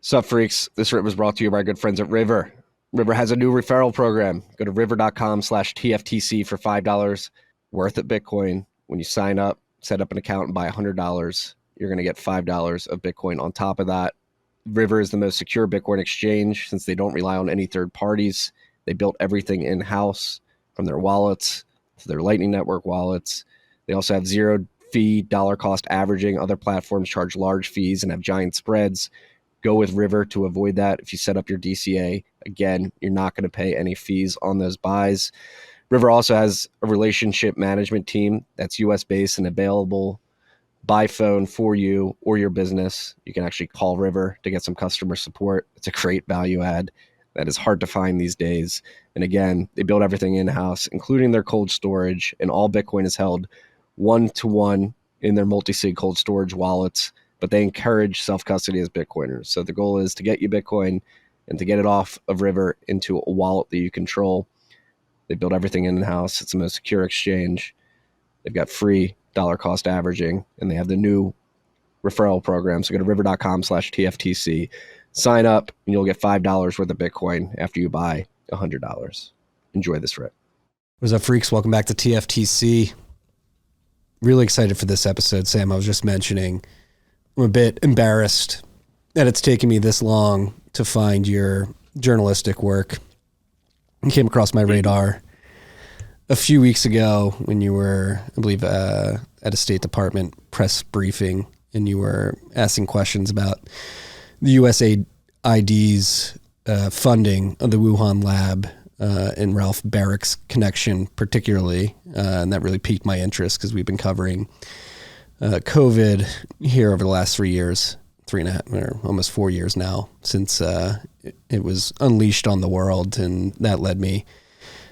Sup, freaks? This rip was brought to you by our good friends at River. River has a new referral program. Go to river.com/TFTC for $5 worth of Bitcoin. When you sign up, set up an account and buy $100, you're going to get $5 of Bitcoin on top of that. River is the most secure Bitcoin exchange since they don't rely on any third parties. They built everything in-house, from their wallets to their Lightning Network wallets. They also have zero fee, dollar cost averaging. Other platforms charge large fees and have giant spreads. Go with River to avoid that. If you set up your DCA, again, you're not going to pay any fees on those buys. River also has a relationship management team that's US based and available by phone for you or your business. You can actually call River to get some customer support. It's a great value add that is hard to find these days. And again, they build everything in-house, including their cold storage, and all Bitcoin is held one-to-one in their multi-sig cold storage wallets. But they encourage self-custody as Bitcoiners. So the goal is to get you Bitcoin and to get it off of River into a wallet that you control. They build everything in-house. It's the most secure exchange. They've got free dollar cost averaging, and they have the new referral program. So go to river.com/TFTC, sign up, and you'll get $5 worth of Bitcoin after you buy $100. Enjoy this rip. What's up, freaks? Welcome back to TFTC. Really excited for this episode, Sam. I was just mentioning I'm a bit embarrassed that it's taken me this long to find your journalistic work. It came across my radar a few weeks ago when you were, I believe, at a State Department press briefing, and you were asking questions about the USAID's funding of the Wuhan lab and Ralph Barrick's connection particularly, and that really piqued my interest because we've been covering COVID here over the last 3 years, 3.5 or almost 4 years now since it was unleashed on the world. And that led me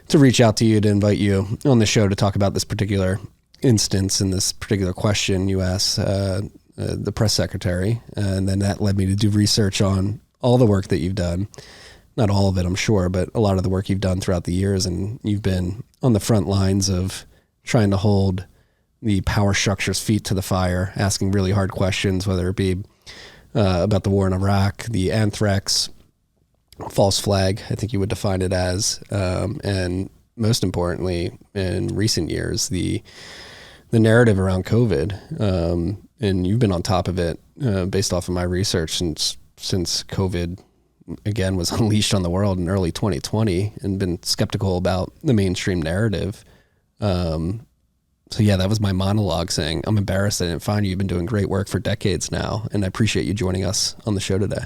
to reach out to you to invite you on the show to talk about this particular instance and this particular question you asked the press secretary. And then that led me to do research on all the work that you've done. Not all of it, I'm sure, but a lot of the work you've done throughout the years. And you've been on the front lines of trying to hold the power structure's feet to the fire, asking really hard questions, whether it be about the war in Iraq, the anthrax, false flag, I think you would define it as, and most importantly, in recent years, the narrative around COVID. And you've been on top of it based off of my research since COVID, again, was unleashed on the world in early 2020, and been skeptical about the mainstream narrative. So yeah, that was my monologue saying, I'm embarrassed I didn't find you. You've been doing great work for decades now, and I appreciate you joining us on the show today.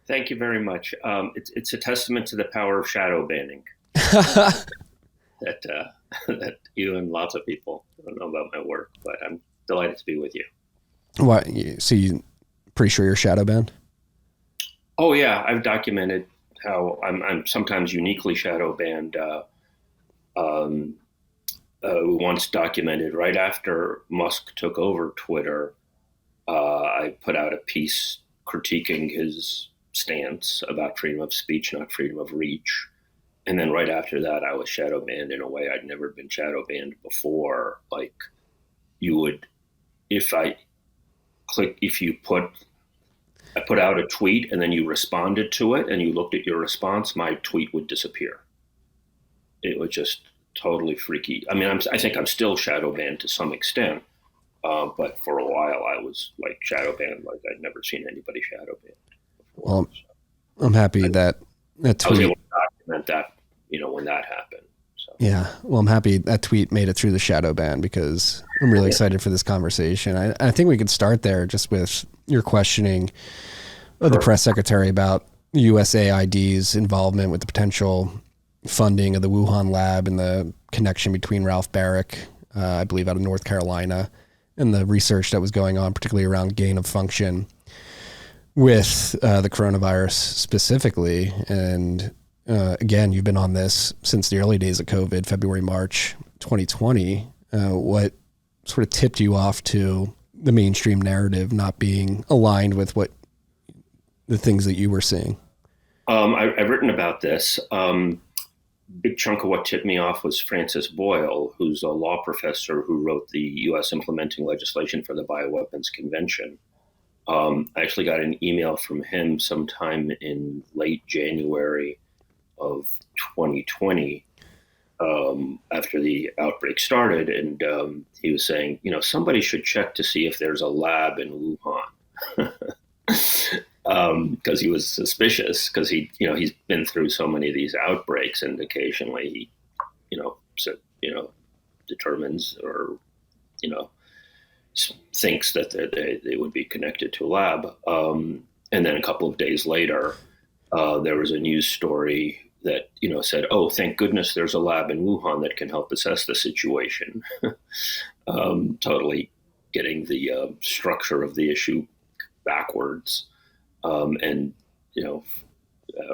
Thank you very much. It's a testament to the power of shadow banning that you and lots of people don't know about my work, but I'm delighted to be with you. What? So you pretty sure you're shadow banned? Oh yeah, I've documented how I'm sometimes uniquely shadow banned. We once documented right after Musk took over Twitter, I put out a piece critiquing his stance about freedom of speech, not freedom of reach. And then right after that, I was shadow banned in a way I'd never been shadow banned before. Like you would, I put out a tweet and then you responded to it and you looked at your response, my tweet would disappear. It was just totally freaky. I mean, I think I'm still shadow banned to some extent, but for a while I was like shadow banned, like I'd never seen anybody shadow banned before. Well, I'm happy that tweet. I was able to document that, when that happened. So. Yeah, well, I'm happy that tweet made it through the shadow ban because I'm really excited for this conversation. I think we could start there just with your questioning of the press secretary about USAID's involvement with the potential funding of the Wuhan lab and the connection between Ralph Barrick, I believe out of North Carolina, and the research that was going on, particularly around gain of function with the coronavirus specifically. And again, you've been on this since the early days of COVID, February, March 2020. What sort of tipped you off to the mainstream narrative not being aligned with what the things that you were seeing? I've written about this. Big chunk of what tipped me off was Francis Boyle, who's a law professor who wrote the U.S. implementing legislation for the Bioweapons Convention. I actually got an email from him sometime in late January of 2020, after the outbreak started, and he was saying, somebody should check to see if there's a lab in Wuhan, because he was suspicious, because he's been through so many of these outbreaks, and occasionally he, determines or you know thinks that they would be connected to a lab. And then a couple of days later, there was a news story that said, "Oh, thank goodness there's a lab in Wuhan that can help assess the situation." Totally getting the structure of the issue backwards. And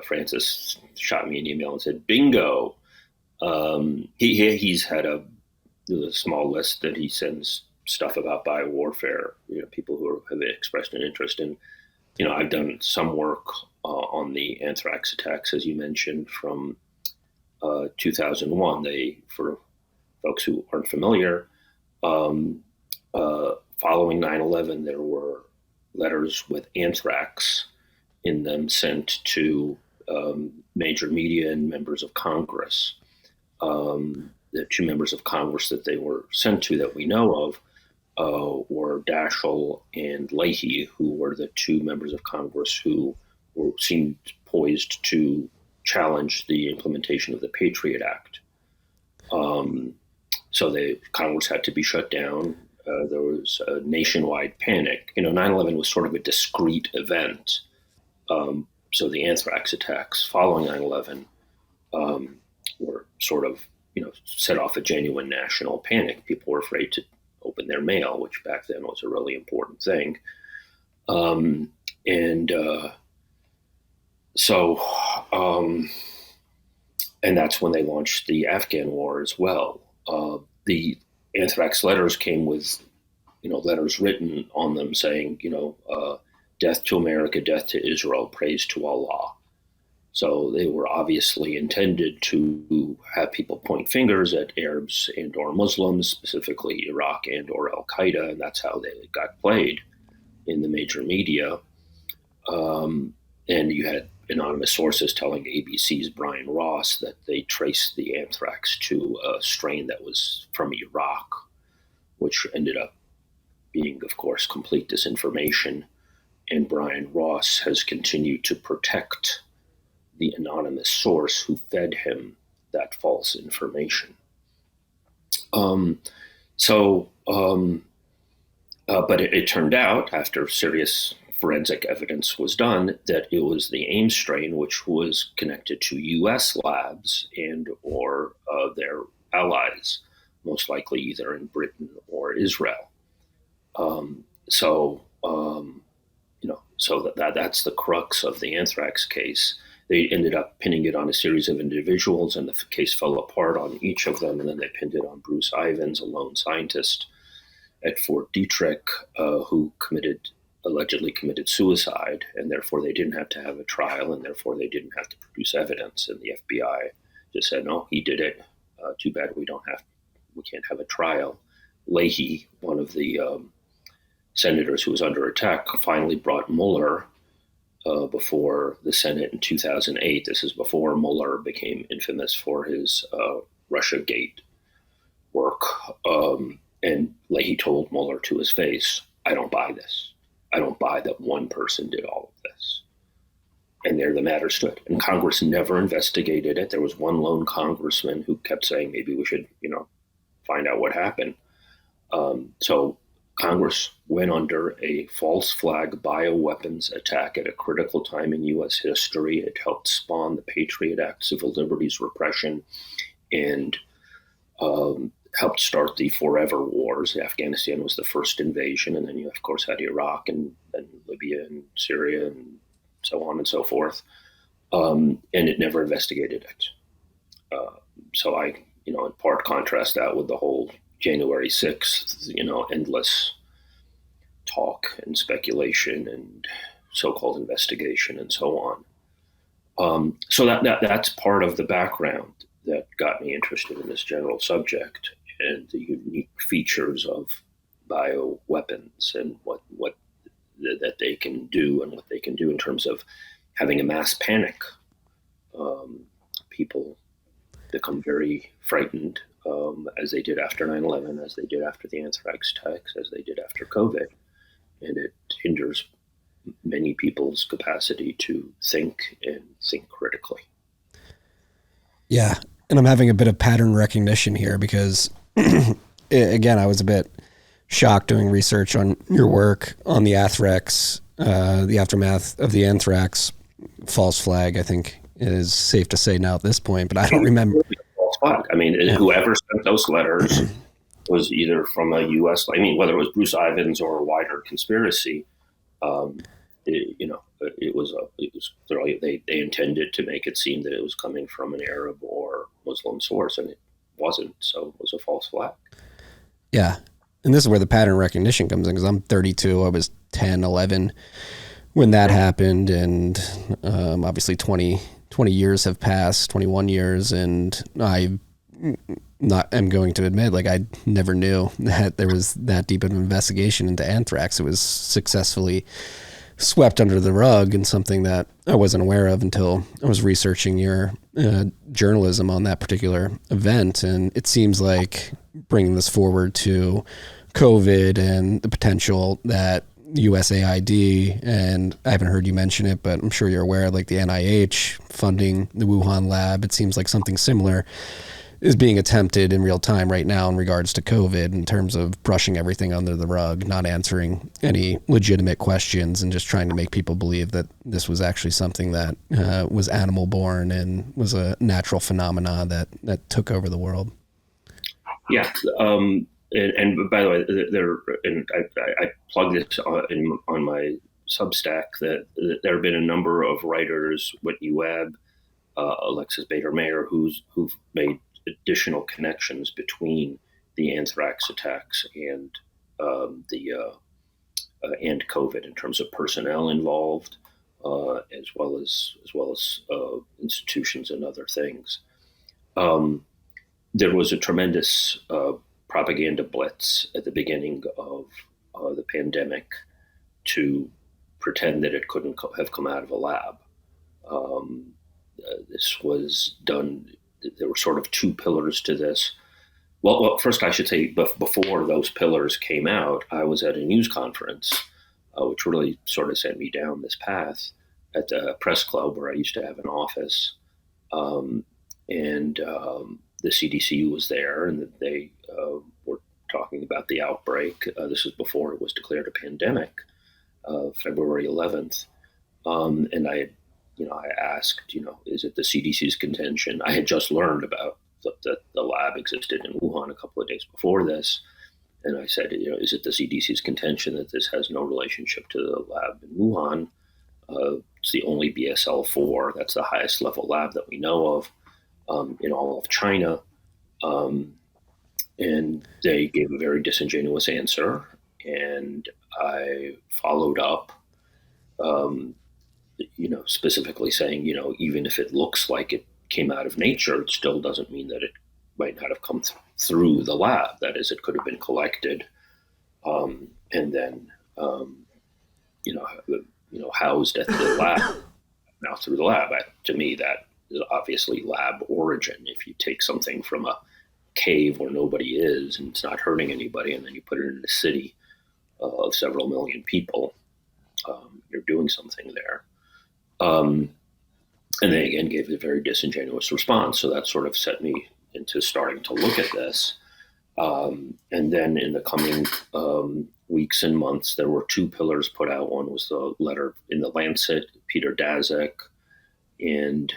Francis shot me an email and said, "Bingo." He's had a small list that he sends stuff about biowarfare. People who have expressed an interest in. I've done some work on the anthrax attacks, as you mentioned, from 2001. For folks who aren't familiar, following 9/11, there were letters with anthrax in them sent to major media and members of Congress. The two members of Congress that they were sent to that we know of were Daschle and Leahy, who were the two members of Congress who seemed poised to challenge the implementation of the Patriot Act. So Congress had to be shut down. There was a nationwide panic. 9/11 was sort of a discrete event. So the anthrax attacks following 9/11 were sort of, set off a genuine national panic. People were afraid to open their mail, which back then was a really important thing. And that's when they launched the Afghan war as well. The anthrax letters came with, letters written on them saying, death to America, death to Israel, praise to Allah. So they were obviously intended to have people point fingers at Arabs and or Muslims, specifically Iraq and or Al-Qaeda, and that's how they got played in the major media. And you had anonymous sources telling ABC's Brian Ross that they traced the anthrax to a strain that was from Iraq, which ended up being, of course, complete disinformation. And Brian Ross has continued to protect the anonymous source who fed him that false information. But it turned out, after serious forensic evidence was done, that it was the AIM strain, which was connected to U.S. labs and or their allies, most likely either in Britain or Israel. So that's the crux of the anthrax case. They ended up pinning it on a series of individuals, and the case fell apart on each of them. And then they pinned it on Bruce Ivins, a lone scientist at Fort Detrick, who allegedly committed suicide, and therefore they didn't have to have a trial, and therefore they didn't have to produce evidence. And the FBI just said, no, he did it. Too bad we can't have a trial. Leahy, one of the senators who was under attack, finally brought Mueller before the Senate in 2008. This is before Mueller became infamous for his Russiagate work. And Leahy told Mueller to his face, I don't buy this. I don't buy that one person did all of this. And there the matter stood. And Congress never investigated it. There was one lone congressman who kept saying, maybe we should, find out what happened. So Congress went under a false flag bioweapons attack at a critical time in U.S. history. It helped spawn the Patriot Act, civil liberties repression, and helped start the forever wars. Afghanistan was the first invasion, and then you, of course, had Iraq and then Libya and Syria and so on and so forth. And it never investigated it. So I, in part contrast that with the whole January 6th, endless talk and speculation and so-called investigation and so on. So that's part of the background that got me interested in this general subject and the unique features of bioweapons and what that they can do and what they can do in terms of having a mass panic. People become very frightened, as they did after 9/11, as they did after the anthrax attacks, as they did after COVID, and it hinders many people's capacity to think and think critically. Yeah. And I'm having a bit of pattern recognition here because, again, I was a bit shocked doing research on your work on the anthrax, the aftermath of the anthrax false flag, I think it is safe to say now at this point, but I don't remember. False flag. I mean, whoever sent those letters was either from a U.S., I mean, whether it was Bruce Ivins or a wider conspiracy, it was clearly they intended to make it seem that it was coming from an Arab or Muslim source, and it wasn't. So it was a false flag. Yeah. And this is where the pattern recognition comes in, because I'm 32. I was 10, 11 when that happened. And obviously 20 years have passed, 21 years. And I'm going to admit, like, I never knew that there was that deep of an investigation into anthrax. It was successfully swept under the rug, and something that I wasn't aware of until I was researching your journalism on that particular event. And it seems like bringing this forward to COVID and the potential that USAID, and I haven't heard you mention it, but I'm sure you're aware, like the NIH funding the Wuhan lab, it seems like something similar is being attempted in real time right now in regards to COVID, in terms of brushing everything under the rug, not answering any legitimate questions, and just trying to make people believe that this was actually something that was animal born and was a natural phenomena that took over the world. Yeah. And by the way, I plug this on my Substack that there have been a number of writers, Whitney Webb, Alexis Bader-Mayer, who've made additional connections between the anthrax attacks and and COVID in terms of personnel involved, as well as institutions and other things. There was a tremendous propaganda blitz at the beginning of the pandemic to pretend that it couldn't have come out of a lab. This was done. There were sort of two pillars to this. Well, first I should say, before those pillars came out, I was at a news conference, which really sort of sent me down this path at the press club where I used to have an office. The CDC was there, and they were talking about the outbreak. This was before it was declared a pandemic, February 11th. And I asked, is it the CDC's contention? I had just learned about that the lab existed in Wuhan a couple of days before this. And I said, is it the CDC's contention that this has no relationship to the lab in Wuhan? It's the only BSL-4, that's the highest level lab that we know of in all of China. And they gave a very disingenuous answer. And I followed up, specifically saying, even if it looks like it came out of nature, it still doesn't mean that it might not have come through the lab. That is, it could have been collected and then, housed at the lab, now through the lab. To me, that is obviously lab origin. If you take something from a cave where nobody is and it's not hurting anybody, and then you put it in a city of several million people, you're doing something there. And they again gave a very disingenuous response. So that sort of set me into starting to look at this. And then in the coming weeks and months, there were two pillars put out. One was the letter in the Lancet, Peter Daszak, and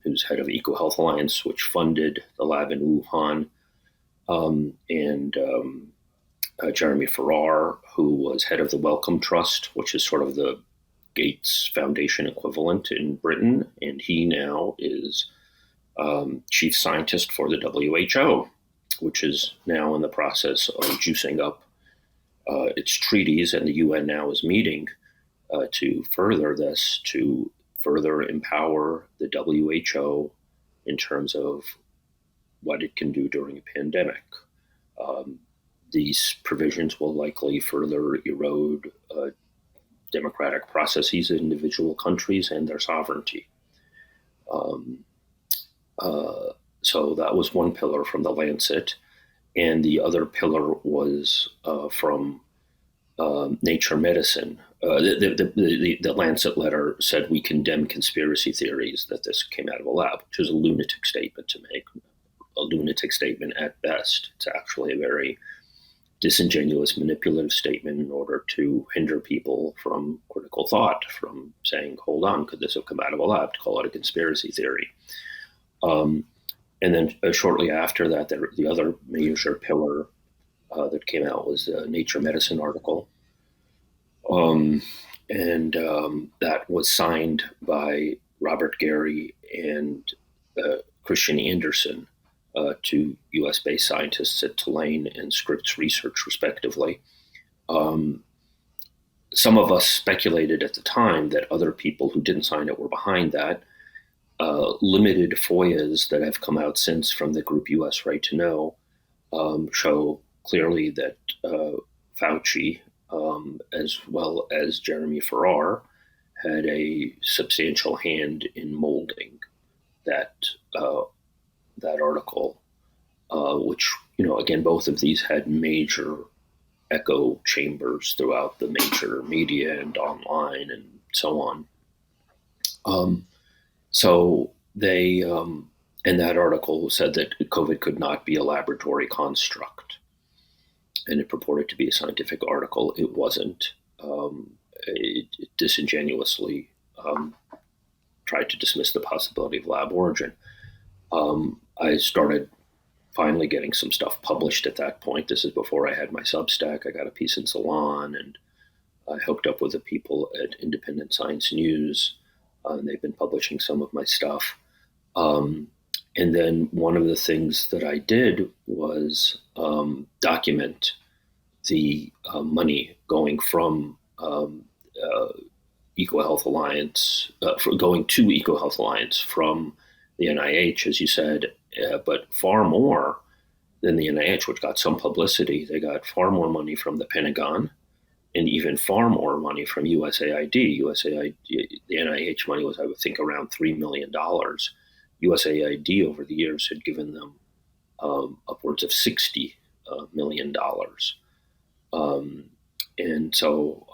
who's head of EcoHealth Alliance, which funded the lab in Wuhan, and Jeremy Farrar, who was head of the Wellcome Trust, which is sort of the Gates Foundation equivalent in Britain, and he now is chief scientist for the WHO, which is now in the process of juicing up its treaties, and the UN now is meeting to further this, to further empower the WHO in terms of what it can do during a pandemic. These provisions will likely further erode democratic processes in individual countries and their sovereignty. So that was one pillar from the Lancet. And the other pillar was from Nature Medicine. The Lancet letter said we condemn conspiracy theories that this came out of a lab, which is a lunatic statement to make, a lunatic statement at best. It's actually a very disingenuous, manipulative statement in order to hinder people from critical thought, from saying, hold on, could this have come out of a lab, to call it a conspiracy theory. And then shortly after that, the other major pillar that came out was a Nature Medicine article. That was signed by Robert Gary and Christian Anderson, two US-based scientists at Tulane and Scripps Research, respectively. Some of us speculated at the time that other people who didn't sign it were behind that. Limited FOIAs that have come out since from the group US Right to Know show clearly that Fauci, as well as Jeremy Farrar, had a substantial hand in molding that article, which, again, both of these had major echo chambers throughout the major media and online and so on. So they, and that article said that COVID could not be a laboratory construct, and it purported to be a scientific article. It wasn't. It disingenuously tried to dismiss the possibility of lab origin. I started finally getting some stuff published at that point. This is before I had my Substack. I got a piece in Salon, and I hooked up with the people at Independent Science News. And they've been publishing some of my stuff. And then one of the things that I did was document the money going from EcoHealth Alliance, going to EcoHealth Alliance from the NIH, as you said, but far more than the NIH, which got some publicity. They got far more money from the Pentagon, and even far more money from USAID. USAID, the NIH money was, I would think, around $3 million. USAID over the years had given them upwards of $60 million. And so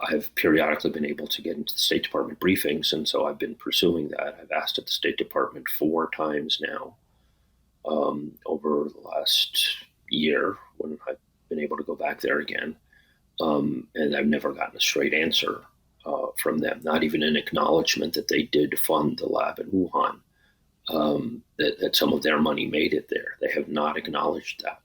I've periodically been able to get into the State Department briefings, and so I've been pursuing that. I've asked at the State Department 4 times now over the last year when I've been able to go back there again. And I've never gotten a straight answer from them, not even an acknowledgement that they did fund the lab in Wuhan, that some of their money made it there. They have not acknowledged that.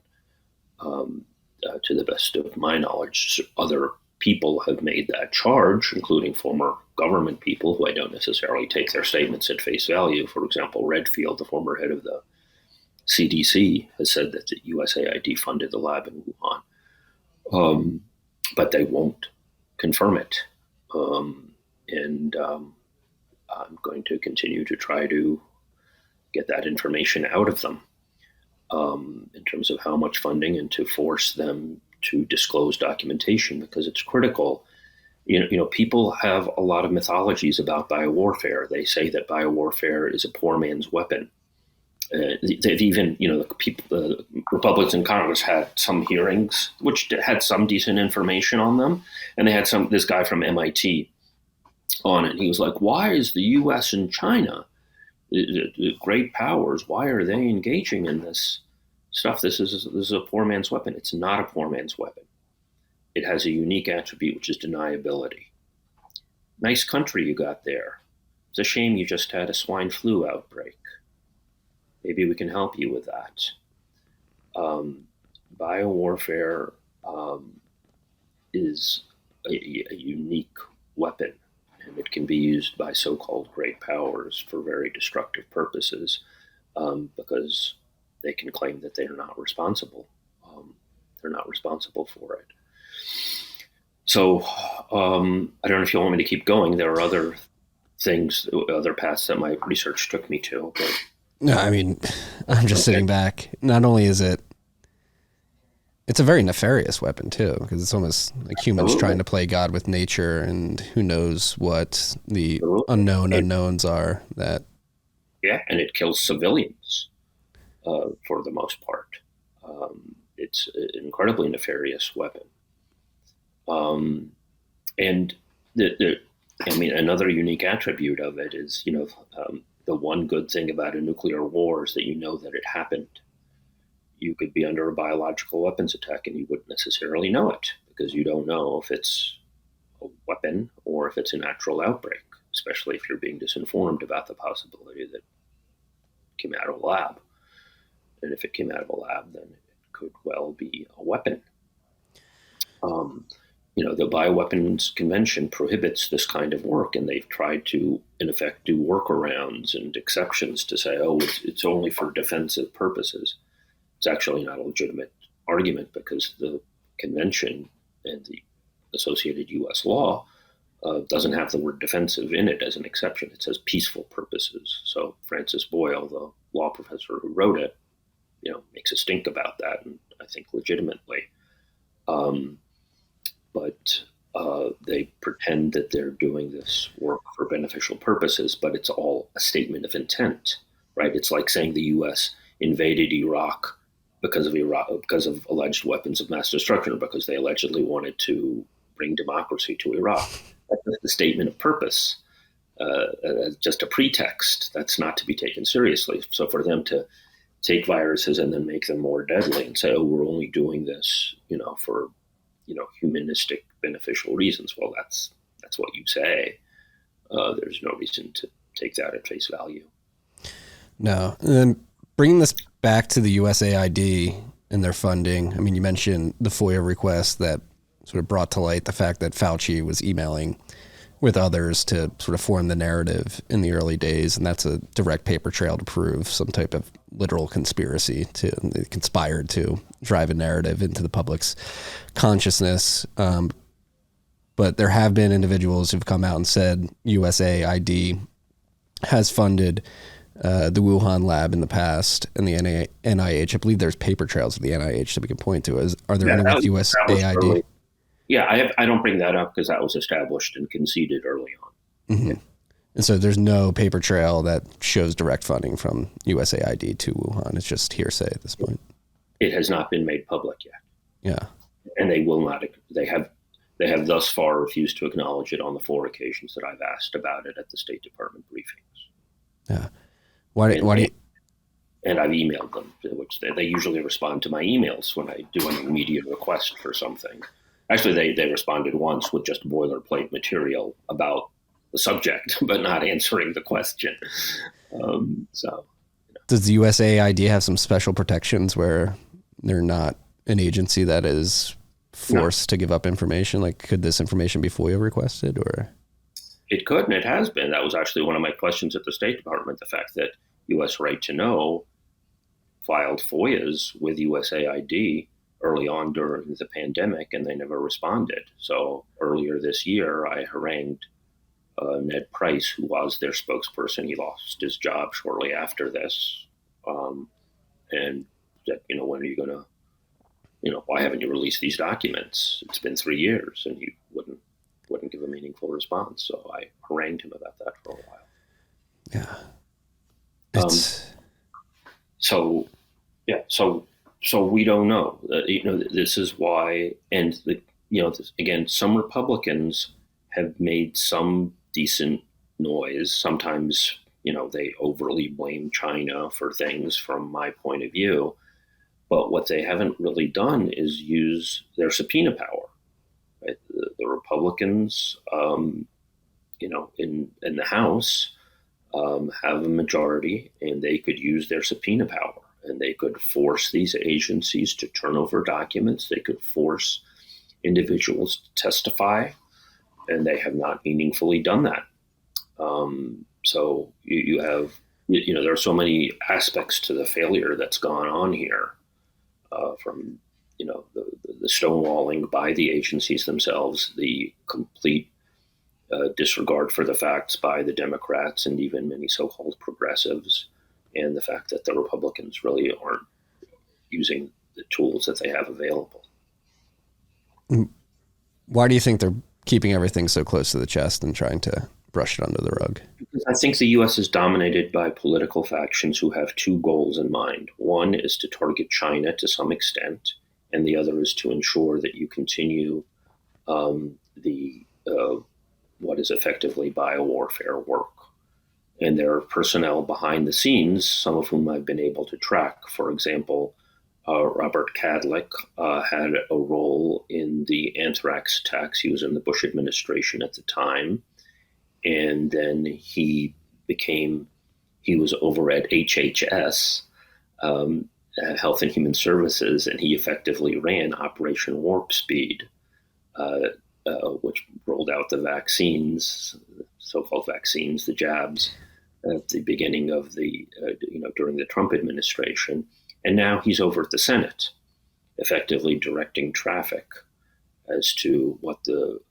To the best of my knowledge, other people have made that charge, including former government people who I don't necessarily take their statements at face value. For example, Redfield, the former head of the CDC, has said that the USAID funded the lab in Wuhan. But they won't confirm it. And I'm going to continue to try to get that information out of them in terms of how much funding, and to force them to disclose documentation, because it's critical. People have a lot of mythologies about biowarfare. They say that biowarfare is a poor man's weapon. They've even, the Republicans in Congress had some hearings which had some decent information on them, and they had this guy from MIT on it. He was like, "Why is the U.S. and China, the great powers, why are they engaging in this stuff? This is a poor man's weapon." It's not a poor man's weapon. It has a unique attribute, which is deniability. Nice country you got there. It's a shame you just had a swine flu outbreak. Maybe we can help you with that. Biowarfare is a unique weapon, and it can be used by so-called great powers for very destructive purposes, because they can claim that they are not responsible. They're not responsible for it. So I don't know if you want me to keep going. There are other things, other paths that my research took me to, but no, I mean, I'm just sitting back. Not only is it It's a very nefarious weapon too, because it's almost like humans Absolutely. trying to play God with nature, and who knows what the Absolutely. unknown unknowns are that. Yeah, and it kills civilians for the most part. It's an incredibly nefarious weapon. And another unique attribute of it is, the one good thing about a nuclear war is that you know that it happened. You could be under a biological weapons attack and you wouldn't necessarily know it because you don't know if it's a weapon or if it's a natural outbreak, especially if you're being disinformed about the possibility that it came out of a lab. And if it came out of a lab, then it could well be a weapon. The Bioweapons Convention prohibits this kind of work, and they've tried to, in effect, do workarounds and exceptions to say, oh, it's only for defensive purposes. It's actually not a legitimate argument because the convention and the associated U.S. law doesn't have the word defensive in it as an exception. It says peaceful purposes. So Francis Boyle, the law professor who wrote it, makes a stink about that, and I think legitimately. But they pretend that they're doing this work for beneficial purposes, but it's all a statement of intent, right? It's like saying the U.S. invaded Iraq because of alleged weapons of mass destruction, or because they allegedly wanted to bring democracy to Iraq. That's just a statement of purpose, just a pretext. That's not to be taken seriously. So for them to take viruses and then make them more deadly and say, oh, we're only doing this, for humanistic beneficial reasons. Well, that's what you say. There's no reason to take that at face value. No. And then bringing this back to the USAID and their funding. I mean, you mentioned the FOIA request that sort of brought to light the fact that Fauci was emailing with others to sort of form the narrative in the early days. And that's a direct paper trail to prove some type of literal conspiracy they conspired to drive a narrative into the public's consciousness. But there have been individuals who've come out and said USAID has funded the Wuhan lab in the past, and the NIH. I believe there's paper trails of the NIH that we can point to. Are there any with USAID? Yeah, I don't bring that up because that was established and conceded early on. Mm-hmm. And so there's no paper trail that shows direct funding from USAID to Wuhan. It's just hearsay at this point. It has not been made public yet. Yeah. And they will not. They have thus far refused to acknowledge it on the 4 occasions that I've asked about it at the State Department briefings. Yeah. Why do you? And I've emailed them, which they usually respond to my emails when I do an immediate request for something. Actually, they responded once with just boilerplate material about the subject, but not answering the question. Does the USAID have some special protections where they're not an agency that is forced to give up information? Like, could this information be FOIA requested, or? It could, and it has been. That was actually one of my questions at the State Department, the fact that U.S. Right to Know filed FOIAs with USAID early on during the pandemic, and they never responded. So earlier this year, I harangued Ned Price, who was their spokesperson. He lost his job shortly after this. And said, when are you going to, why haven't you released these documents? It's been 3 years, and he wouldn't give a meaningful response. So I harangued him about that for a while. Yeah. So we don't know. This is why, and again, some Republicans have made some decent noise. Sometimes, they overly blame China for things from my point of view. But what they haven't really done is use their subpoena power. Right? The Republicans, in the House, have a majority, and they could use their subpoena power, and they could force these agencies to turn over documents. They could force individuals to testify, and they have not meaningfully done that. So you have, there are so many aspects to the failure that's gone on here, from the stonewalling by the agencies themselves, the complete disregard for the facts by the Democrats and even many so-called progressives, and the fact that the Republicans really aren't using tools that they have available. Why do you think they're keeping everything so close to the chest and trying to brush it under the rug? Because I think the U.S. is dominated by political factions who have two goals in mind. One is to target China to some extent, and the other is to ensure that you continue what is effectively biowarfare work. And there are personnel behind the scenes, some of whom I've been able to track. For example, Robert Kadlec had a role in the anthrax attacks. He was in the Bush administration at the time. And then he was over at HHS, Health and Human Services, and he effectively ran Operation Warp Speed, which rolled out the vaccines, so-called vaccines, the jabs, at the beginning of during the Trump administration. And now he's over at the Senate, effectively directing traffic as to what the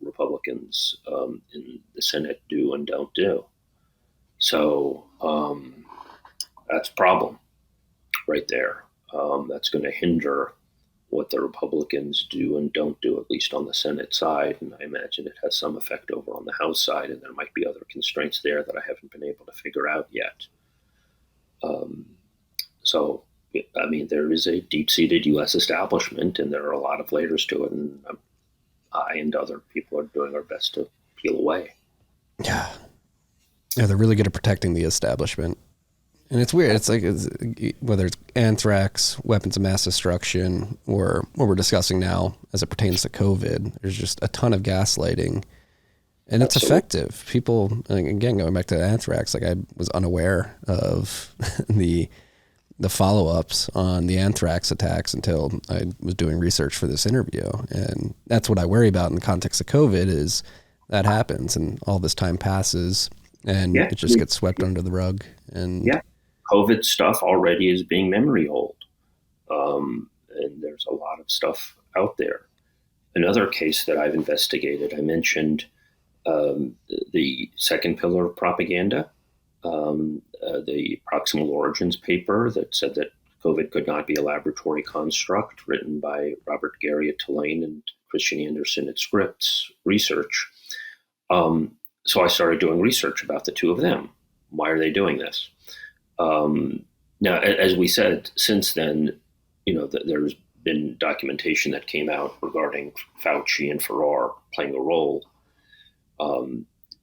Republicans in the Senate do and don't do. So that's a problem right there. That's going to hinder what the Republicans do and don't do, at least on the Senate side. And I imagine it has some effect over on the House side, and there might be other constraints there that I haven't been able to figure out yet. So, I mean, there is a deep-seated U.S. establishment, and there are a lot of layers to it, and I and other people are doing our best to peel away. Yeah, they're really good at protecting the establishment. And it's weird. It's like whether it's anthrax, weapons of mass destruction, or what we're discussing now as it pertains to COVID, there's just a ton of gaslighting. And it's effective. People, again, going back to anthrax, like I was unaware of the follow-ups on the anthrax attacks until I was doing research for this interview. And that's what I worry about in the context of COVID is that happens and all this time passes and it just gets swept under the rug. And COVID stuff already is being memory holed. And there's a lot of stuff out there. Another case that I've investigated, I mentioned the second pillar of propaganda, the proximal origins paper that said that COVID could not be a laboratory construct, written by Robert Gary at Tulane and Christian Anderson at Scripps Research. So I started doing research about the two of them. Why are they doing this? Now, as we said, since then, there's been documentation that came out regarding Fauci and Farrar playing a role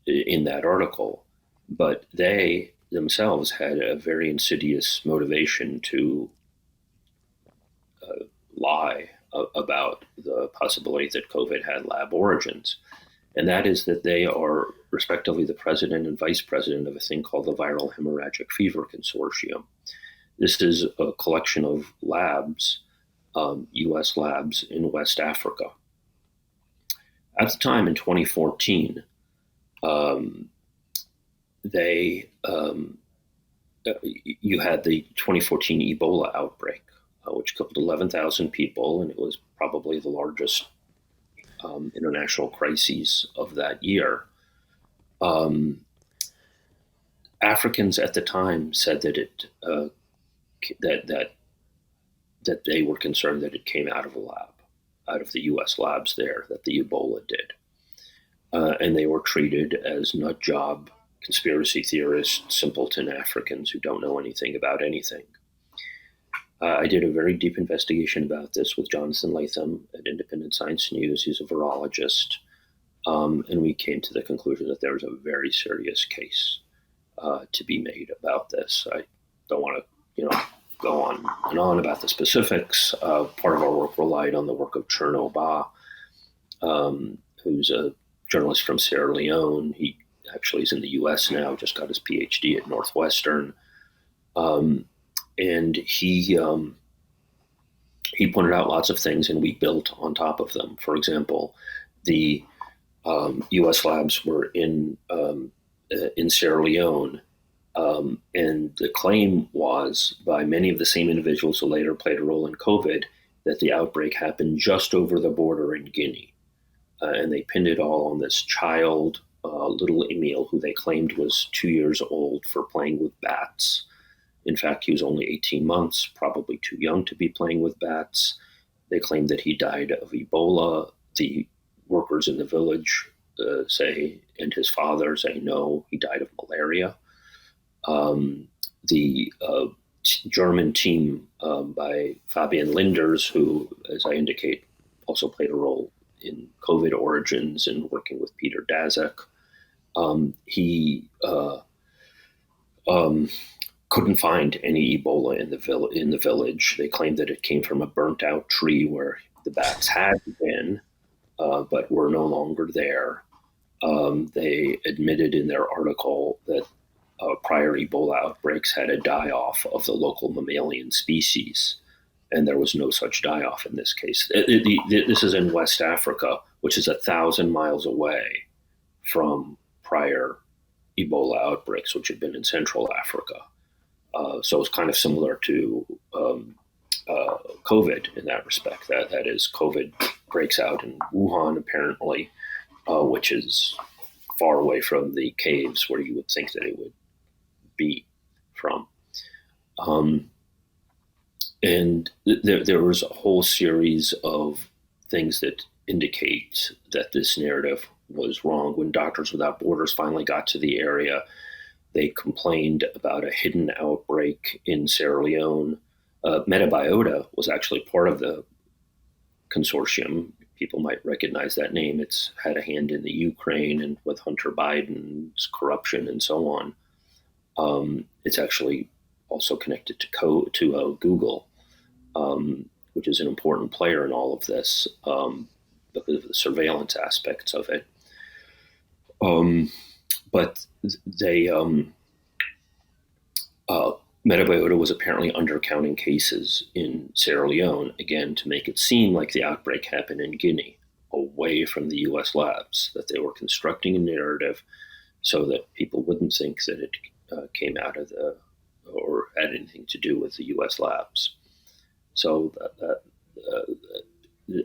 in that article, but they themselves had a very insidious motivation to lie about the possibility that COVID had lab origins. And that is that they are respectively the president and vice president of a thing called the Viral Hemorrhagic Fever Consortium. This is a collection of labs, U.S. labs in West Africa. At the time in 2014, you had the 2014 Ebola outbreak, which killed 11,000 people, and it was probably the largest international crises of that year. Africans at the time said that that they were concerned that it came out of a lab, out of the U.S. labs there, that the Ebola did. And they were treated as nut job conspiracy theorists, simpleton Africans who don't know anything about anything. I did a very deep investigation about this with Jonathan Latham at Independent Science News. He's a virologist. And we came to the conclusion that there was a very serious case to be made about this. I don't want to, go on and on about the specifics. Part of our work relied on the work of Chernobyl, who's a journalist from Sierra Leone. He actually is in the U.S. now, just got his PhD at Northwestern. And he pointed out lots of things, and we built on top of them. For example, the U.S. labs were in Sierra Leone, and the claim was by many of the same individuals who later played a role in COVID that the outbreak happened just over the border in Guinea. And they pinned it all on this child, little Emil, who they claimed was 2 years old, for playing with bats In fact, he was only 18 months, probably too young to be playing with bats. They claim that he died of Ebola. The workers in the village say, and his father say, no, he died of malaria. The German team by Fabian Linders, who, as I indicate, also played a role in COVID origins and working with Peter Daszak, he couldn't find any Ebola in the village. They claimed that it came from a burnt out tree where the bats had been, but were no longer there. They admitted in their article that prior Ebola outbreaks had a die-off of the local mammalian species, and there was no such die-off in this case. This is in West Africa, which is 1,000 miles away from prior Ebola outbreaks, which had been in Central Africa. So it's kind of similar to COVID in that respect. That is, COVID breaks out in Wuhan, apparently, which is far away from the caves where you would think that it would be from. And there was a whole series of things that indicate that this narrative was wrong. When Doctors Without Borders finally got to the area, they complained about a hidden outbreak in Sierra Leone. Metabiota was actually part of the consortium. People might recognize that name. It's had a hand in the Ukraine and with Hunter Biden's corruption and so on. It's actually also connected to Google, which is an important player in all of this because of the surveillance aspects of it. But they Metabiota was apparently undercounting cases in Sierra Leone, again, to make it seem like the outbreak happened in Guinea, away from the U.S. labs, that they were constructing a narrative so that people wouldn't think that it came out of or had anything to do with the U.S. labs. So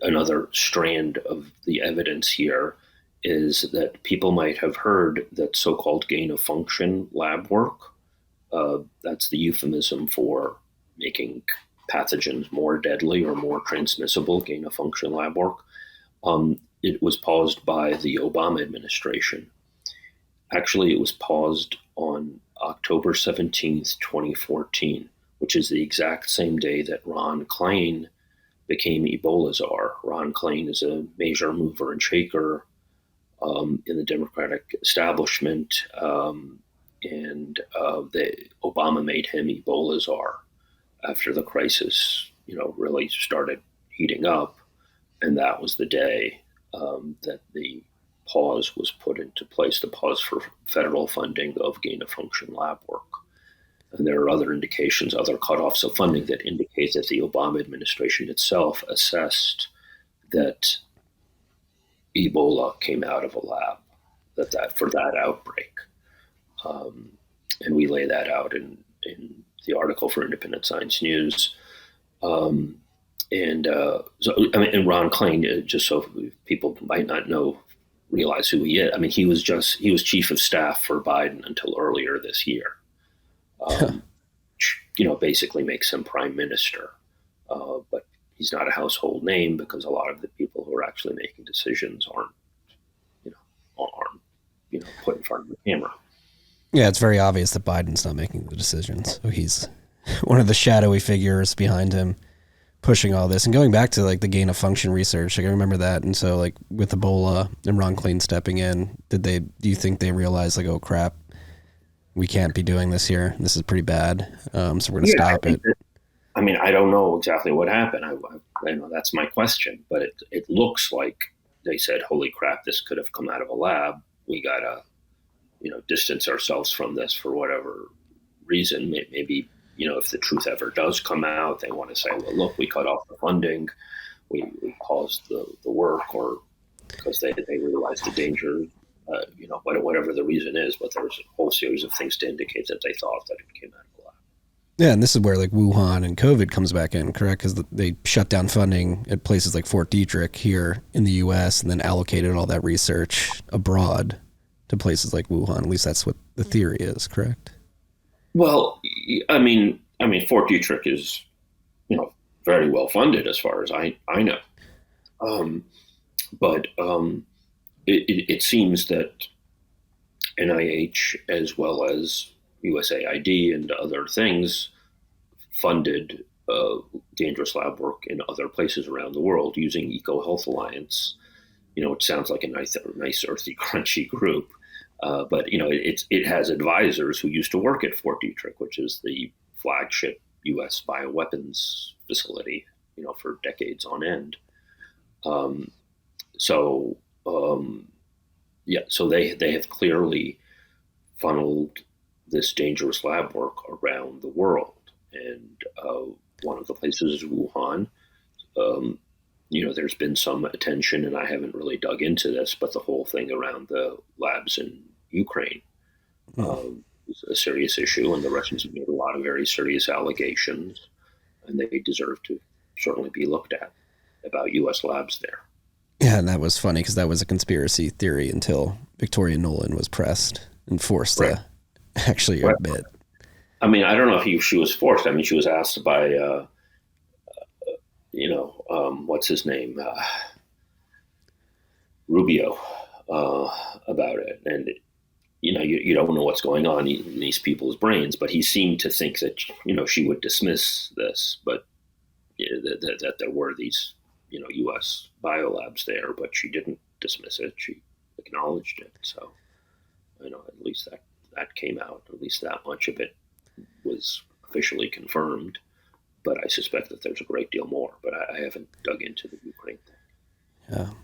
another strand of the evidence here is that people might have heard that so-called gain-of-function lab work, that's the euphemism for making pathogens more deadly or more transmissible, gain-of-function lab work. It was paused by the Obama administration. Actually, it was paused on October 17th, 2014, which is the exact same day that Ron Klain became Ebola czar. Ron Klain is a major mover and shaker in the Democratic establishment, and Obama made him Ebola czar after the crisis, really started heating up, and that was the day that the pause was put into place, the pause for federal funding of gain-of-function lab work. And there are other indications, other cutoffs of funding that indicate that the Obama administration itself assessed that Ebola came out of a lab, that for that outbreak. And we lay that out in the article for Independent Science News. And Ron Klain, just so people might not realize who he is. I mean, he was chief of staff for Biden until earlier this year. Basically makes him prime minister. But he's not a household name because a lot of the people who are actually making decisions aren't put in front of the camera. Yeah, it's very obvious that Biden's not making the decisions. So he's one of the shadowy figures behind him pushing all this. And going back to like the gain of function research, like I remember that. And so like with Ebola and Ron Klain stepping in, do you think they realized like, oh crap, we can't be doing this here. This is pretty bad. So we're going to stop it. I don't know exactly what happened. I know that's my question, but it looks like they said, holy crap, this could have come out of a lab. We got to, distance ourselves from this for whatever reason. Maybe, if the truth ever does come out, they want to say, well, look, we cut off the funding. We paused the work, or because they realized the danger, whatever the reason is. But there's a whole series of things to indicate that they thought that it came out of a lab. Yeah, and this is where like Wuhan and COVID comes back in, correct? Because they shut down funding at places like Fort Detrick here in the U.S. and then allocated all that research abroad to places like Wuhan. At least that's what the theory is, correct? Well, Fort Detrick is, very well funded as far as I know. Um, but it seems that NIH, as well as USAID and other things, funded dangerous lab work in other places around the world using EcoHealth Alliance. It sounds like a nice, earthy, crunchy group, but it has advisors who used to work at Fort Detrick, which is the flagship U.S. bioweapons facility, for decades on end. So so they have clearly funneled this dangerous lab work around the world, and one of the places is Wuhan. There's been some attention, and I haven't really dug into this, but the whole thing around the labs in Ukraine is a serious issue, and the Russians have made a lot of very serious allegations, and they deserve to certainly be looked at about U.S. labs there. Yeah, and that was funny because that was a conspiracy theory until Victoria Nuland was pressed and forced to actually admit. I don't know if she was forced. She was asked by, what's his name? Rubio, about it. And, you don't know what's going on in these people's brains, but he seemed to think that, she would dismiss this, but that there were these, U.S. biolabs there, but she didn't dismiss it. She acknowledged it. So, at least that came out. At least that much of it was officially confirmed. But I suspect that there's a great deal more. But I haven't dug into the Ukraine thing.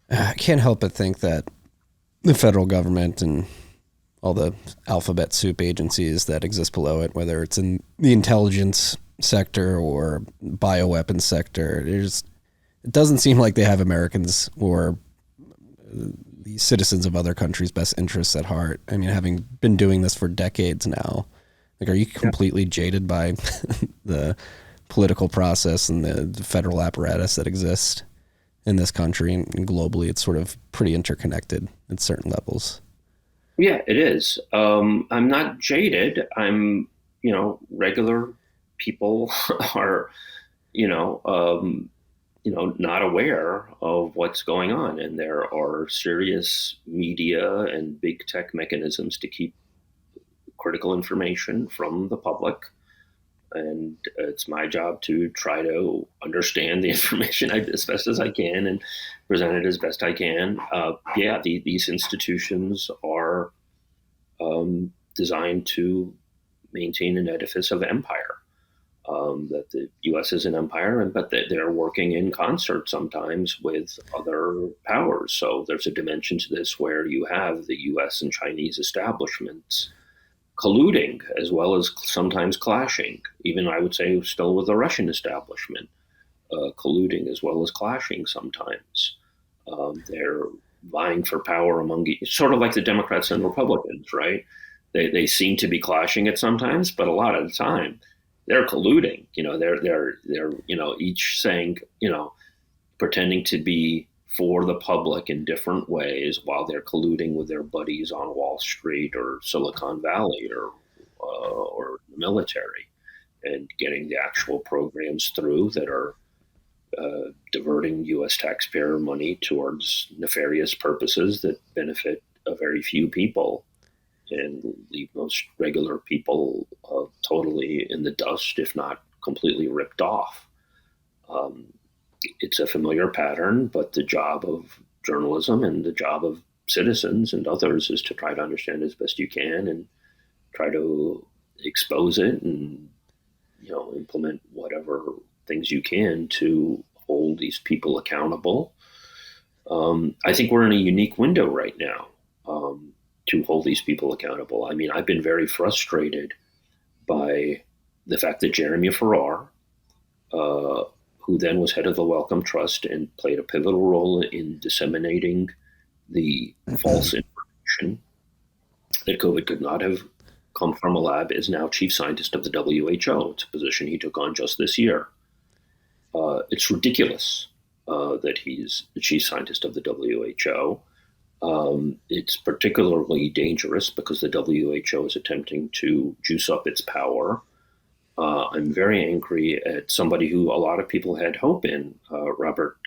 Yeah. I can't help but think that the federal government and all the alphabet soup agencies that exist below it, whether it's in the intelligence sector or bioweapons sector, it doesn't seem like they have Americans or the citizens of other countries' best interests at heart. Having been doing this for decades now, are you completely jaded by the political process and the federal apparatus that exists in this country and globally? It's sort of pretty interconnected at certain levels. Yeah, it is. I'm not jaded. I'm, regular people are, not aware of what's going on. And there are serious media and big tech mechanisms to keep critical information from the public. And it's my job to try to understand the information as best as I can and present it as best I can. These institutions are designed to maintain an edifice of empire. That the U.S. is an empire, but that they're working in concert sometimes with other powers. So there's a dimension to this where you have the U.S. and Chinese establishments colluding as well as sometimes clashing. Even I would say still with the Russian establishment, colluding as well as clashing sometimes. They're vying for power among sort of like the Democrats and Republicans, right? They seem to be clashing at sometimes, but a lot of the time they're colluding. They're each saying, pretending to be for the public in different ways while they're colluding with their buddies on Wall Street or Silicon Valley or the military, and getting the actual programs through that are diverting U.S. taxpayer money towards nefarious purposes that benefit a very few people and leave most regular people totally in the dust, if not completely ripped off. It's a familiar pattern, but the job of journalism and the job of citizens and others is to try to understand as best you can and try to expose it and, implement whatever things you can to hold these people accountable. I think we're in a unique window right now to hold these people accountable. I've been very frustrated by the fact that Jeremy Farrar, who then was head of the Wellcome Trust and played a pivotal role in disseminating the false information that COVID could not have come from a lab, is now chief scientist of the WHO. It's a position he took on just this year. It's ridiculous that he's the chief scientist of the WHO. It's particularly dangerous because the WHO is attempting to juice up its power. I'm very angry at somebody who a lot of people had hope in, Robert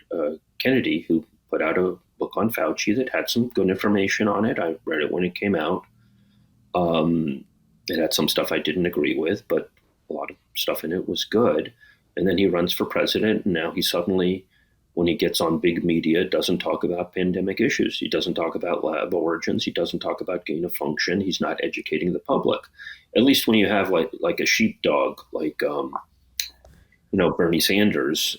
Kennedy, who put out a book on Fauci that had some good information on it. I read it when it came out. It had some stuff I didn't agree with, but a lot of stuff in it was good. And then he runs for president, and now he suddenly, when he gets on big media, doesn't talk about pandemic issues. He doesn't talk about lab origins. He doesn't talk about gain of function. He's not educating the public. At least when you have like a sheepdog, like Bernie Sanders,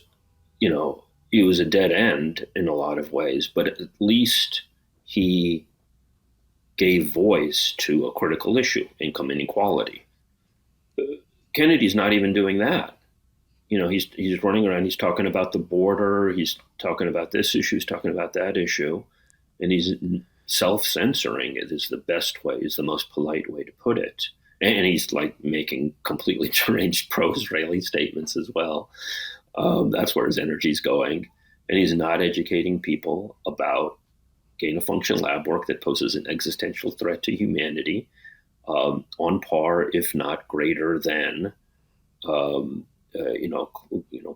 he was a dead end in a lot of ways, but at least he gave voice to a critical issue, income inequality. Kennedy's not even doing that. He's running around, he's talking about the border, he's talking about this issue, he's talking about that issue, and he's self-censoring. It is the best way, is the most polite way to put it. And he's like making completely deranged pro-Israeli statements as well. That's where his energy's going. And he's not educating people about gain-of-function lab work that poses an existential threat to humanity, on par, if not greater than,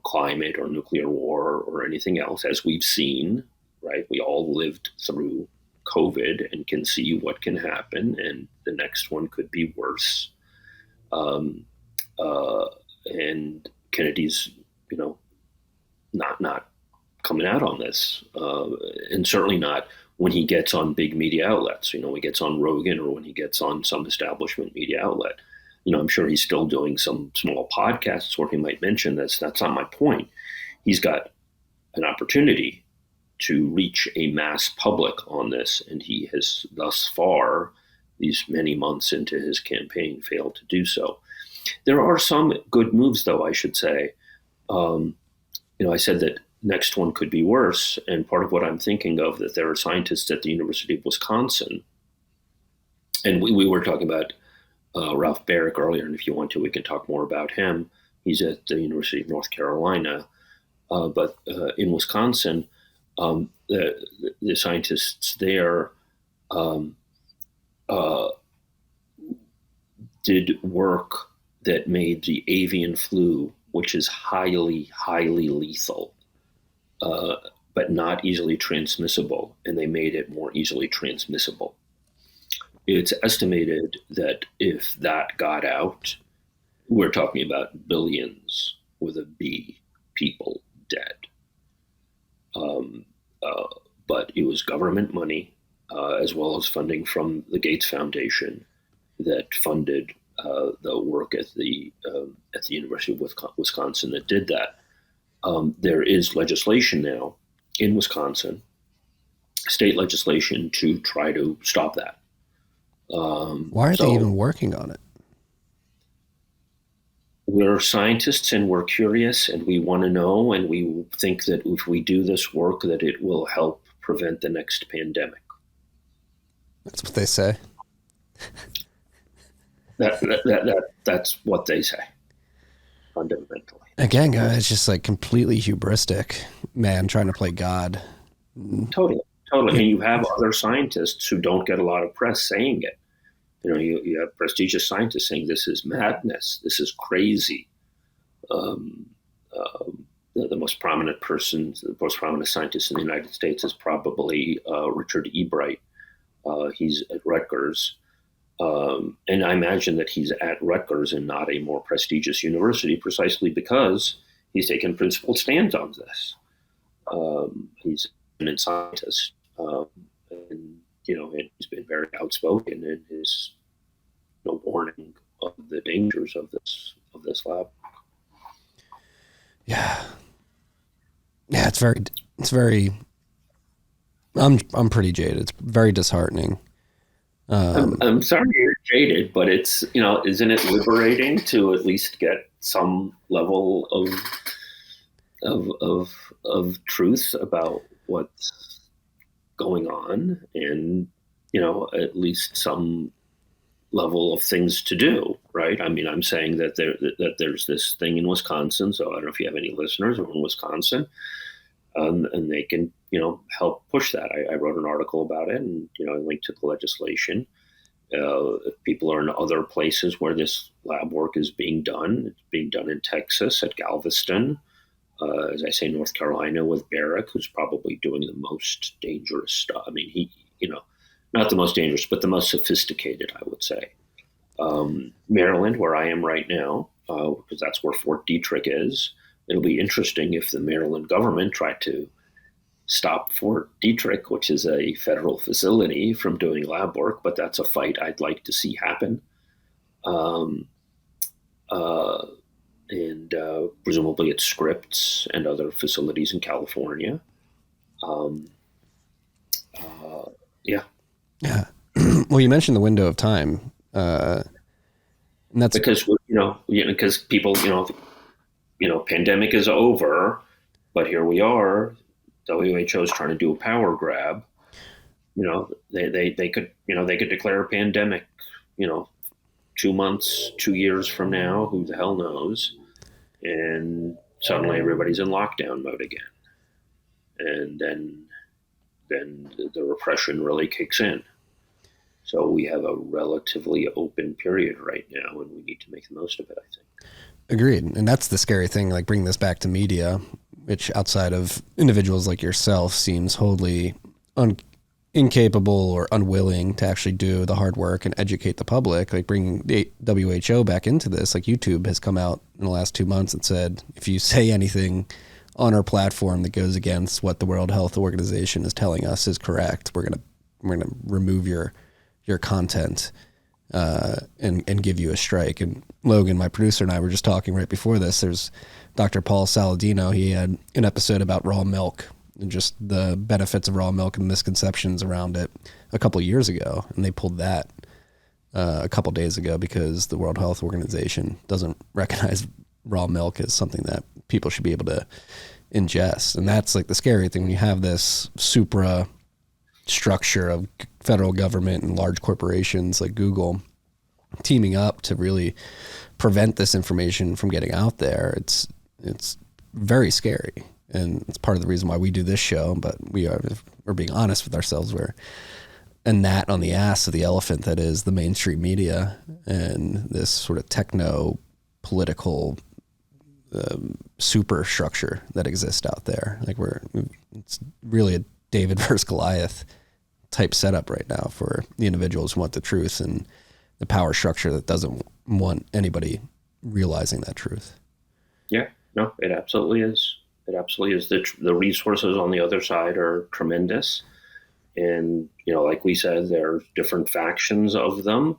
climate or nuclear war or anything else, as we've seen, right? We all lived through COVID and can see what can happen, and the next one could be worse. And Kennedy's, not coming out on this, and certainly not when he gets on big media outlets. When he gets on Rogan or when he gets on some establishment media outlet. I'm sure he's still doing some small podcasts where he might mention this. That's not my point. He's got an opportunity to reach a mass public on this, and he has thus far, these many months into his campaign, failed to do so. There are some good moves, though, I should say. I said that next one could be worse, and part of what I'm thinking of, that there are scientists at the University of Wisconsin, and we were talking about Ralph Barrick earlier, and if you want to, we can talk more about him. He's at the University of North Carolina, but in Wisconsin, the scientists there did work that made the avian flu, which is highly, highly lethal, but not easily transmissible, and they made it more easily transmissible. It's estimated that if that got out, we're talking about billions with a B people dead. But it was government money, as well as funding from the Gates Foundation, that funded the work at the University of Wisconsin that did that. There is legislation now in Wisconsin, state legislation, to try to stop that. Why are they even working on it? We're scientists and we're curious and we want to know, and we think that if we do this work, that it will help prevent the next pandemic. That's what they say. That's what they say, fundamentally. Again, guys, it's just like completely hubristic, man, trying to play God. Totally. And you have other scientists who don't get a lot of press saying it. You have prestigious scientists saying this is madness, this is crazy. The most prominent person, the most prominent scientist in the United States is probably Richard E. Bright. He's at Rutgers. And I imagine that he's at Rutgers and not a more prestigious university, precisely because he's taken principled stands on this. He's a scientist, and he's been very outspoken in his warning of the dangers of this lab. Yeah, it's very. I'm pretty jaded. It's very disheartening. I'm sorry you're jaded, but it's isn't it liberating to at least get some level of truth about what's going on, and at least some level of things to do, right? I mean, I'm saying that there's this thing in Wisconsin. So I don't know if you have any listeners who are in Wisconsin. and they can, help push that. I wrote an article about it, and I linked to the legislation. If people are in other places where this lab work is being done, it's being done in Texas at Galveston, as I say, North Carolina with Barrick, who's probably doing the most dangerous stuff. I mean, he, not the most dangerous, but the most sophisticated, I would say. Maryland, where I am right now, because that's where Fort Detrick is. It'll be interesting if the Maryland government tried to stop Fort Detrick, which is a federal facility, from doing lab work, but that's a fight I'd like to see happen. And presumably at Scripps and other facilities in California. Yeah. Yeah. Well, you mentioned the window of time. And that's because, because people, pandemic is over, but here we are. WHO is trying to do a power grab. They could declare a pandemic, 2 months, 2 years from now, who the hell knows? And suddenly everybody's in lockdown mode again. And then the repression really kicks in. So we have a relatively open period right now, and we need to make the most of it, I think. Agreed. And that's the scary thing, like bringing this back to media, which outside of individuals like yourself seems wholly incapable or unwilling to actually do the hard work and educate the public. Like bringing the WHO back into this, like YouTube has come out in the last 2 months and said, if you say anything on our platform that goes against what the World Health Organization is telling us is correct, we're gonna remove your content and give you a strike. And Logan, my producer, and I were just talking right before this. There's Dr. Paul Saladino. He had an episode about raw milk and just the benefits of raw milk and misconceptions around it a couple of years ago. And they pulled that a couple of days ago because the World Health Organization doesn't recognize raw milk as something that people should be able to ingest. And that's like the scary thing when you have this supra structure of federal government and large corporations like Google teaming up to really prevent this information from getting out there. It's very scary, and it's part of the reason why we do this show. But we're being honest with ourselves. We're a gnat on the ass of the elephant that is the mainstream media and this sort of techno political superstructure that exists out there. Like it's really a David versus Goliath type setup right now for the individuals who want the truth and the power structure that doesn't want anybody realizing that truth. Yeah, no, it absolutely is. It absolutely is. The resources on the other side are tremendous. And, like we said, there are different factions of them.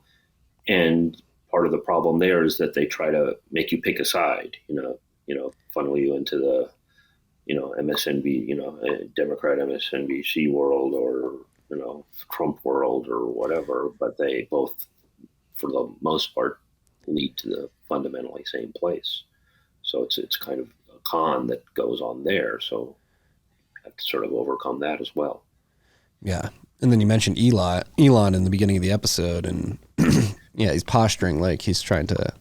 And part of the problem there is that they try to make you pick a side, funnel you into the, MSNB, Democrat MSNBC world or, Trump world or whatever. But they both, for the most part, lead to the fundamentally same place. So it's kind of a con that goes on there. So you have to sort of overcome that as well. Yeah. And then you mentioned Elon in the beginning of the episode, and yeah, he's posturing like he's trying to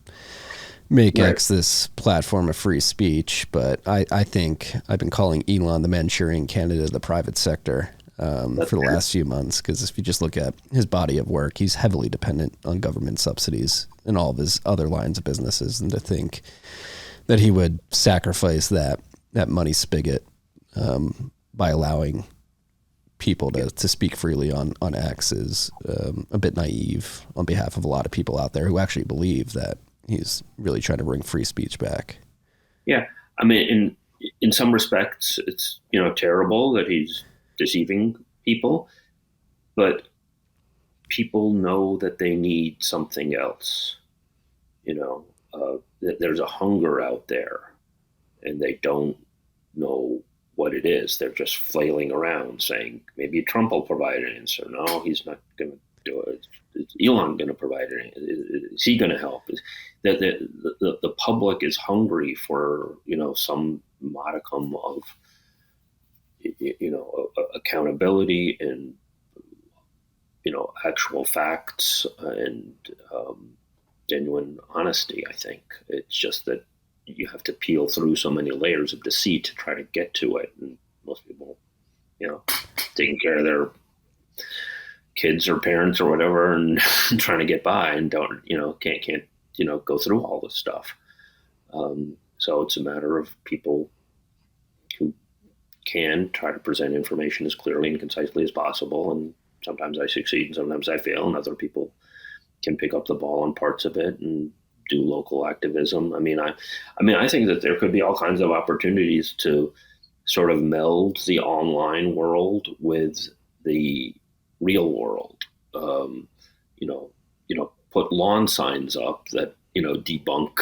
make Right. X this platform of free speech. But I think I've been calling Elon the Manchurian candidate of the private sector for the last few months, because if you just look at his body of work, he's heavily dependent on government subsidies and all of his other lines of businesses. And to think that he would sacrifice that money spigot by allowing people to speak freely on X is a bit naive on behalf of a lot of people out there who actually believe that he's really trying to bring free speech back. Yeah. I mean, in some respects, it's, terrible that he's deceiving people, but people know that they need something else. That there's a hunger out there and they don't know what it is. They're just flailing around saying, maybe Trump will provide an answer. No, he's not going to do it. Is Elon going to provide an answer? Is he going to help? The public is hungry for, some modicum of, accountability and, actual facts and genuine honesty, I think. It's just that you have to peel through so many layers of deceit to try to get to it. And most taking care of their kids or parents or whatever, and trying to get by, and can't go through all this stuff. So it's a matter of people who can try to present information as clearly and concisely as possible, and sometimes I succeed and sometimes I fail, and other people can pick up the ball on parts of it and do local activism. I think that there could be all kinds of opportunities to sort of meld the online world with the real world. Put lawn signs up that debunk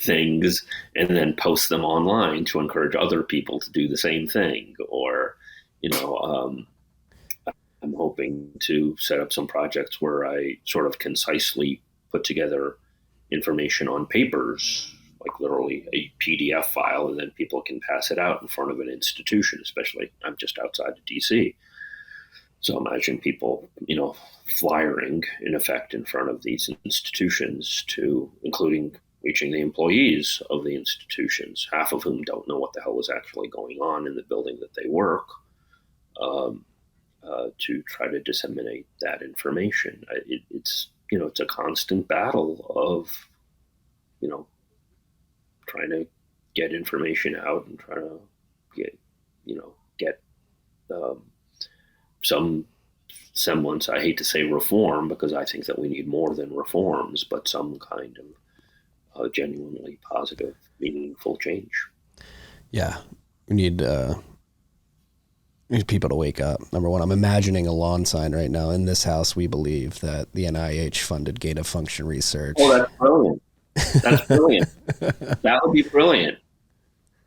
things, and then post them online to encourage other people to do the same thing. Or, I'm hoping to set up some projects where I sort of concisely put together information on papers, like literally a PDF file, and then people can pass it out in front of an institution. Especially, I'm just outside of DC. So imagine people, flyering in effect in front of these institutions, including reaching the employees of the institutions, half of whom don't know what the hell is actually going on in the building that they work, to try to disseminate that information. It's a constant battle of, trying to get information out and trying to get some semblance, I hate to say reform, because I think that we need more than reforms, but some kind of genuinely positive, meaningful change. Yeah, we need people to wake up. Number one, I'm imagining a lawn sign right now. In this house, we believe that the NIH funded gain of function research. Oh, that's brilliant. That's brilliant. That would be brilliant.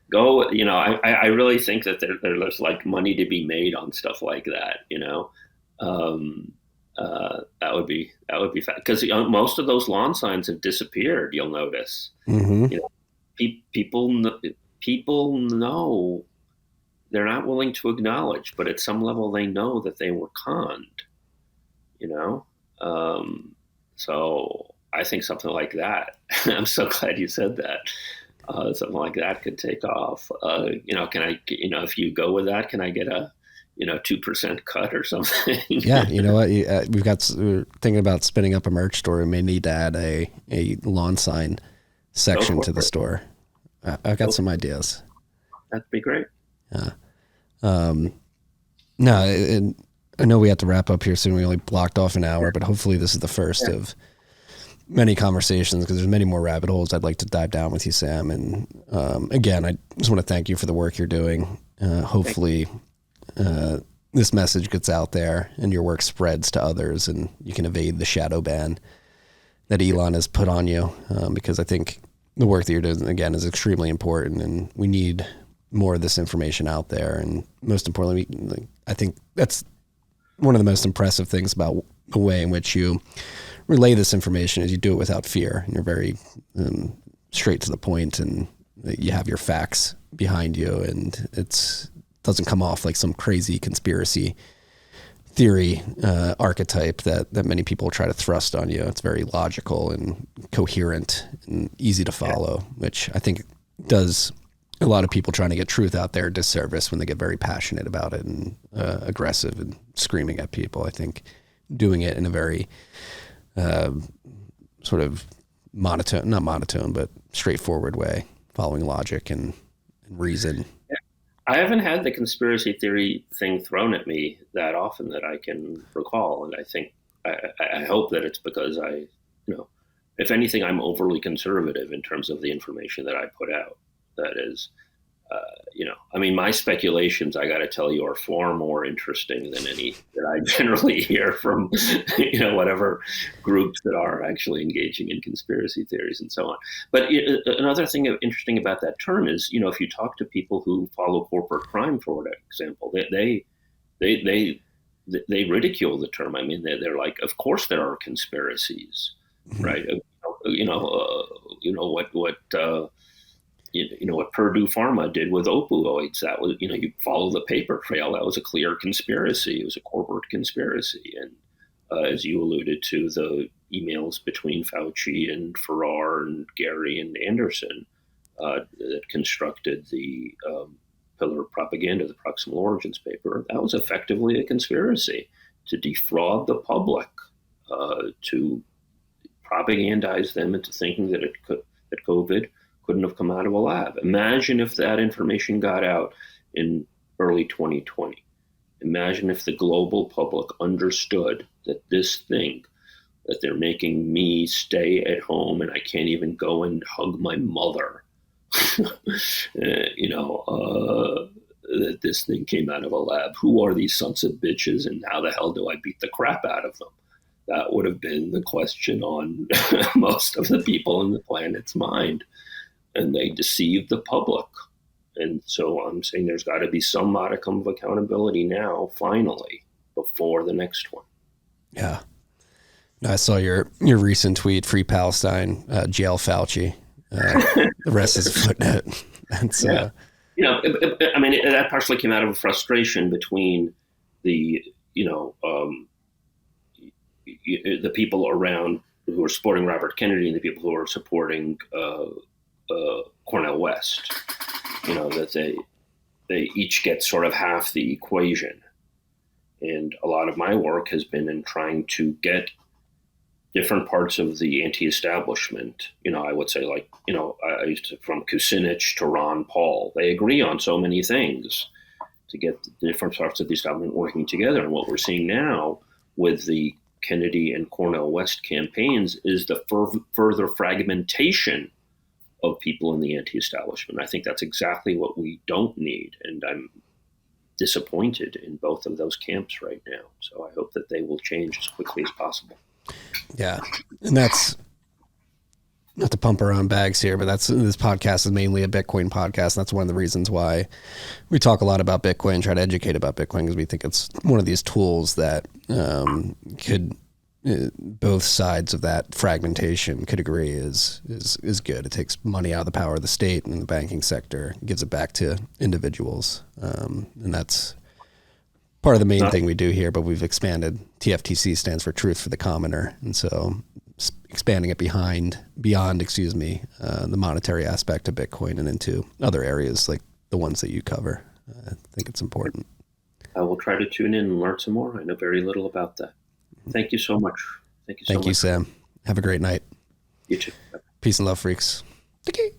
Go, I really think that there's like money to be made on stuff like that, that would be fun, because most of those lawn signs have disappeared. You'll notice, Mm-hmm. People know, they're not willing to acknowledge, but at some level they know that they were conned, so I think something like that, I'm so glad you said that. Something like that could take off. Can I, if you go with that, can I get a, 2% cut or something? Yeah, you know what? We're thinking about spinning up a merch store. We may need to add a lawn sign section to the store. I've got some ideas. That'd be great. Yeah. No, I know we have to wrap up here soon. We only blocked off an hour, but hopefully this is the first of many conversations, because there's many more rabbit holes I'd like to dive down with you, Sam. And again, I just want to thank you for the work you're doing. Hopefully this message gets out there and your work spreads to others, and you can evade the shadow ban that Elon has put on you, because I think the work that you're doing, again, is extremely important, and we need more of this information out there. And most importantly, I think that's one of the most impressive things about the way in which you relay this information is you do it without fear, and you're very straight to the point, and you have your facts behind you, and it doesn't come off like some crazy conspiracy theory archetype that many people try to thrust on you. It's very logical and coherent and easy to follow, which I think does a lot of people trying to get truth out there disservice when they get very passionate about it and aggressive and screaming at people. I think doing it in a very sort of not monotone, but straightforward way, following logic and reason. I haven't had the conspiracy theory thing thrown at me that often that I can recall. And I think, I hope that it's because if anything, I'm overly conservative in terms of the information that I put out. That is, my speculations, I got to tell you, are far more interesting than any that I generally hear from, whatever groups that are actually engaging in conspiracy theories and so on. But another thing interesting about that term is, if you talk to people who follow corporate crime, for example, they ridicule the term. I mean, they're like, of course there are conspiracies, right? What Purdue Pharma did with opioids, that was, you follow the paper trail. That was a clear conspiracy. It was a corporate conspiracy. And as you alluded to, the emails between Fauci and Farrar and Gary and Anderson that constructed the pillar of propaganda, the Proximal Origins paper, that was effectively a conspiracy to defraud the public, to propagandize them into thinking that that COVID couldn't have come out of a lab. Imagine if that information got out in early 2020. Imagine if the global public understood that this thing, that they're making me stay at home and I can't even go and hug my mother, that this thing came out of a lab. Who are these sons of bitches, and how the hell do I beat the crap out of them? That would have been the question on most of the people in the planet's mind. And they deceived the public. And so I'm saying there's got to be some modicum of accountability now, finally, before the next one. Yeah. I saw your recent tweet, Free Palestine, jail Fauci. The rest is a footnote. That's, yeah. That partially came out of a frustration between the people around who are supporting Robert Kennedy and the people who are supporting Cornel West. That they each get sort of half the equation. And a lot of my work has been in trying to get different parts of the anti-establishment. I would say, I used to, from Kucinich to Ron Paul, they agree on so many things, to get the different parts of the establishment working together. And what we're seeing now with the Kennedy and Cornel West campaigns is the further fragmentation of people in the anti-establishment. I think that's exactly what we don't need. And I'm disappointed in both of those camps right now. So I hope that they will change as quickly as possible. Yeah. And that's not to pump our own bags here, but this podcast is mainly a Bitcoin podcast. And that's one of the reasons why we talk a lot about Bitcoin, try to educate about Bitcoin, because we think it's one of these tools that could, both sides of that fragmentation could agree is good. It takes money out of the power of the state and the banking sector, gives it back to individuals. And that's part of the main thing we do here, but we've expanded. TFTC stands for Truth for the Commoner. And so expanding it beyond, the monetary aspect of Bitcoin and into other areas like the ones that you cover. I think it's important. I will try to tune in and learn some more. I know very little about that. Thank you so much. Thank you, Sam. Have a great night. You too. Peace and love, freaks. Okay.